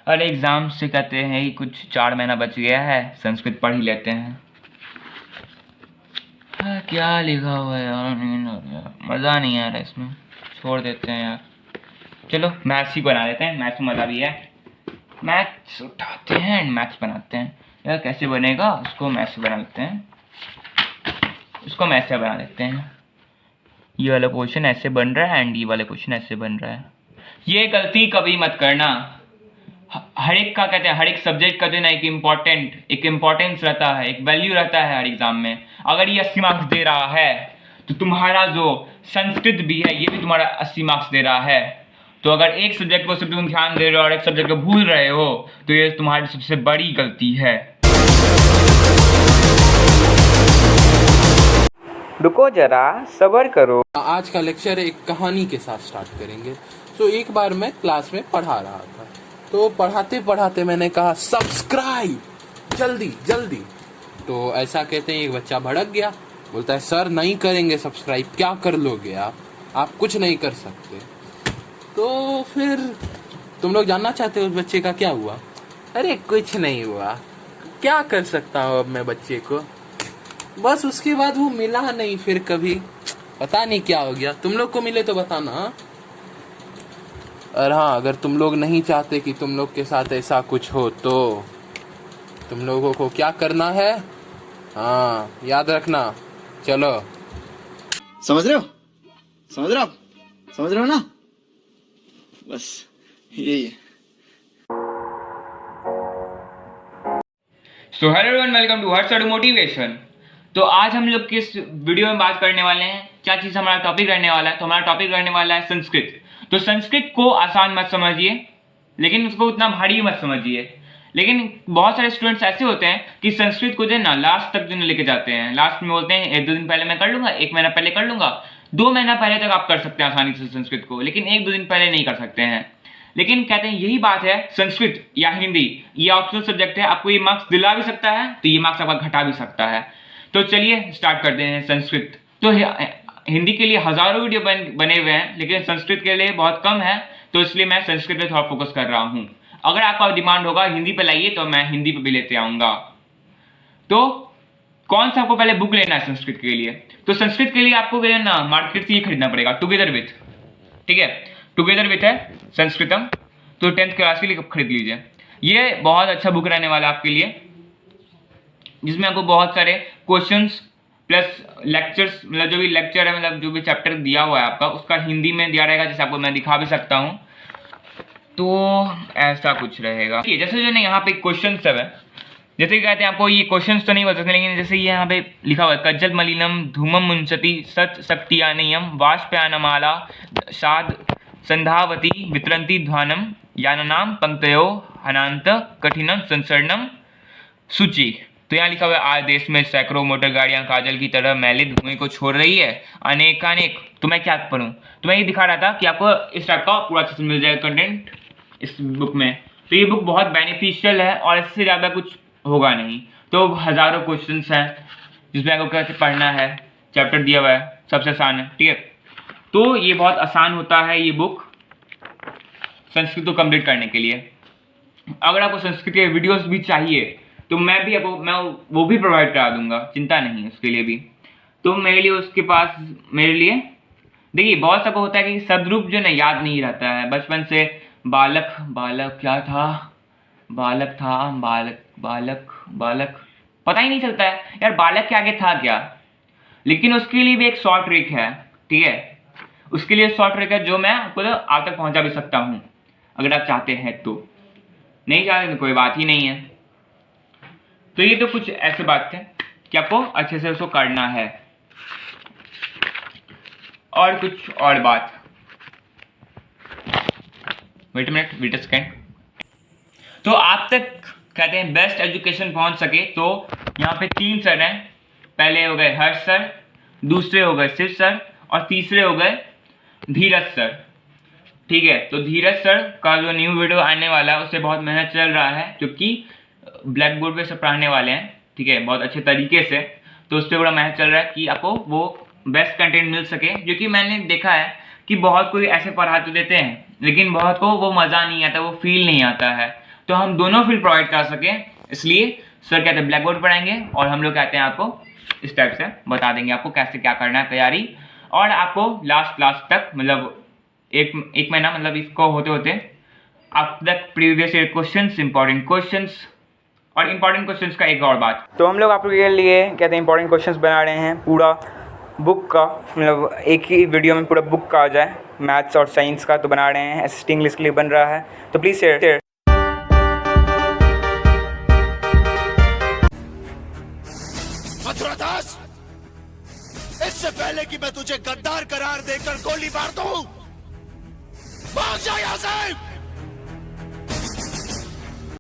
अरे एग्ज़ाम से कहते हैं कि कुछ 4 महीना बच गया है, संस्कृत पढ़ ही लेते हैं। हाँ, क्या लिखा हुआ है यार, नींद आ रही है, मज़ा नहीं आ रहा इसमें, छोड़ देते हैं यार। चलो मैथ्स ही बना लेते हैं, मैथ्स में मज़ा भी है। मैथ्स उठाते हैं एंड मैथ्स बनाते हैं। यार कैसे बनेगा, उसको मैथ्स से बना लेते हैं, उसको मैथ्स से बना लेते हैं। ये वाला क्वेश्चन ऐसे बन रहा है एंड ये वाला क्वेश्चन ऐसे बन रहा है। ये गलती कभी मत करना। हर एक का कहते हैं, हर एक सब्जेक्ट का जो है ना एक इम्पोर्टेंस रहता है, एक वैल्यू रहता है हर एग्जाम में। अगर ये 80 मार्क्स दे रहा है तो तुम्हारा जो संस्कृत भी है ये भी तुम्हारा 80 मार्क्स दे रहा है। तो अगर एक सब्जेक्ट को सिर्फ तुम ध्यान दे रहे हो और एक सब्जेक्ट को भूल रहे हो तो ये तुम्हारी सबसे बड़ी गलती है। रुको जरा, सब्र करो। आज का लेक्चर एक कहानी के साथ स्टार्ट करेंगे। एक बार मैं क्लास में पढ़ा रहा था, तो पढ़ाते पढ़ाते मैंने कहा सब्सक्राइब जल्दी जल्दी। तो ऐसा कहते ही एक बच्चा भड़क गया, बोलता है सर नहीं करेंगे सब्सक्राइब, क्या कर लोगे आप कुछ नहीं कर सकते। तो फिर तुम लोग जानना चाहते हो उस बच्चे का क्या हुआ? अरे कुछ नहीं हुआ, क्या कर सकता हूँ अब मैं बच्चे को। बस उसके बाद वो मिला नहीं फिर कभी, पता नहीं क्या हो गया। तुम लोग को मिले तो बताना। और हाँ, अगर तुम लोग नहीं चाहते कि तुम लोग के साथ ऐसा कुछ हो तो तुम लोगों को क्या करना है, हाँ याद रखना। चलो, समझ रहे हो समझ रहे हो ना, बस यही है। So hello everyone, welcome to Harsh motivation. तो आज हम लोग किस वीडियो में बात करने वाले हैं, क्या चीज़ हमारा टॉपिक रहने वाला है। तो हमारा टॉपिक रहने वाला है संस्कृत। तो संस्कृत को आसान मत समझिए, लेकिन उसको उतना भारी मत समझिए। लेकिन बहुत सारे स्टूडेंट्स ऐसे होते हैं कि संस्कृत को जो है ना लास्ट तक जो है लेके जाते हैं। लास्ट में बोलते हैं 1-2 दिन पहले मैं कर लूंगा, 1 महीना पहले कर लूंगा, 2 महीना पहले तक आप कर सकते हैं आसानी से संस्कृत को, लेकिन 1-2 दिन पहले नहीं कर सकते हैं। लेकिन कहते हैं यही बात है, संस्कृत या हिंदी ये ऑप्शनल सब्जेक्ट है, आपको ये मार्क्स दिला भी सकता है तो ये मार्क्स आपका घटा भी सकता है। तो चलिए स्टार्ट करते हैं संस्कृत। तो हिंदी के लिए हजारों वीडियो बने हुए हैं, लेकिन संस्कृत के लिए बहुत कम है, तो इसलिए मैं संस्कृत पे थोड़ा फोकस कर रहा हूँ। अगर आपका डिमांड होगा हिंदी पे लाइए तो मैं हिंदी पे भी लेते आऊँगा। तो कौन सा आपको पहले बुक लेना है संस्कृत के लिए? तो संस्कृत के लिए आपको ना मार्केट से ये खरीदना पड़ेगा, टुगेदर विथ। ठीक है, टुगेदर विथ है संस्कृतम, तो 10th क्लास के लिए खरीद लीजिए। ये बहुत अच्छा बुक रहने वाला है आपके लिए, जिसमें आपको बहुत सारे क्वेश्चंस प्लस लेक्चर्स, मतलब जो भी लेक्चर है, मतलब जो भी चैप्टर दिया हुआ है आपका, उसका हिंदी में दिया रहेगा, जैसे आपको मैं दिखा भी सकता हूँ। तो ऐसा कुछ रहेगा, जैसे जो ना यहाँ पे क्वेश्चन सब है, जैसे कि कहते हैं आपको ये क्वेश्चंस तो नहीं बता सकते, लेकिन जैसे ये यहाँ पे लिखा हुआ है कज्जल मलिनम धूमम मुंसति सत शक्तियानियम वाष्प्यानमाला साध संधावती वितरंती ध्वानम याननाम पंक्तयो हनांत कठिनम संसरणम सूची। तो यहाँ लिखा हुआ है आज देश में सैकड़ों मोटर गाड़ियां काजल की तरह मैले धुएं को छोड़ रही है, अनेकानेक। तो मैं क्या पढ़ूं, तो मैं ये दिखा रहा था कि आपको इस टाइप का पूरा अच्छे से मिल जाएगा कंटेंट इस बुक में। तो ये बुक बहुत बेनिफिशियल है और इससे ज़्यादा कुछ होगा नहीं। तो हज़ारों क्वेश्चंस हैं जिसमें आपको कैसे पढ़ना है, चैप्टर दिया हुआ है, सबसे आसान है। ठीक है, तो ये बहुत आसान होता है ये बुक संस्कृत को कंप्लीट करने के लिए। अगर आपको संस्कृत के वीडियोस भी चाहिए तो मैं वो भी प्रोवाइड करा दूंगा, चिंता नहीं है उसके लिए भी। तो मेरे लिए देखिए, बहुत सबको होता है कि शब्दरूप जो ना याद नहीं रहता है बचपन से। बालक क्या था, बालक था, बालक पता ही नहीं चलता है यार बालक के आगे था क्या। लेकिन उसके लिए भी एक शॉर्ट ट्रिक है, ठीक है, उसके लिए शॉर्ट ट्रिक है जो मैं आपको तो आप तक पहुंचा भी सकता हूं अगर आप चाहते हैं तो। नहीं चाहते तो कोई बात ही नहीं है। तो ये तो कुछ ऐसे बात थे कि आपको अच्छे से उसको करना है। और कुछ और बात, वेट अ सेकेंड। तो आप तक कहते हैं बेस्ट एजुकेशन पहुंच सके तो यहाँ पे 3 सर हैं। पहले हो गए हर्ष सर, दूसरे हो गए शिव सर और तीसरे हो गए धीरज सर। ठीक है, तो धीरज सर का जो न्यू वीडियो आने वाला है उससे बहुत मेहनत चल रहा है, क्योंकि ब्लैक बोर्ड पे सब पढ़ाने वाले हैं, ठीक है, बहुत अच्छे तरीके से। तो उस पर बड़ा मेहनत चल रहा है कि आपको वो बेस्ट कंटेंट मिल सके। क्योंकि मैंने देखा है कि बहुत कोई ऐसे पढ़ा तो देते हैं, लेकिन बहुत को वो मज़ा नहीं आता, वो फील नहीं आता है। तो हम दोनों फील्ड प्रोवाइड कर सकें, इसलिए सर कहते हैं ब्लैक बोर्ड पढ़ाएंगे और हम लोग कहते हैं आपको इस टाइप से बता देंगे आपको कैसे क्या करना है तैयारी, और आपको लास्ट क्लास तक मतलब एक महीना मतलब इसको होते होते आप तक previous year questions, important questions, और इंपॉर्टेंट क्वेश्चंस का एक और बात, तो हम लोग आपके लिए कहते हैं इंपॉर्टेंट क्वेश्चंस बना रहे हैं पूरा बुक का, मतलब एक ही वीडियो में पूरा बुक का आ जाए मैथ्स और साइंस का, तो बना रहे हैं एसएसटी इंग्लिश के लिए बन रहा है, तो प्लीज़ शेयर। मथुरादास, इससे पहले कि मैं तुझे गद्दार करार देकर गोली मार दूं, भाग जा यहां से।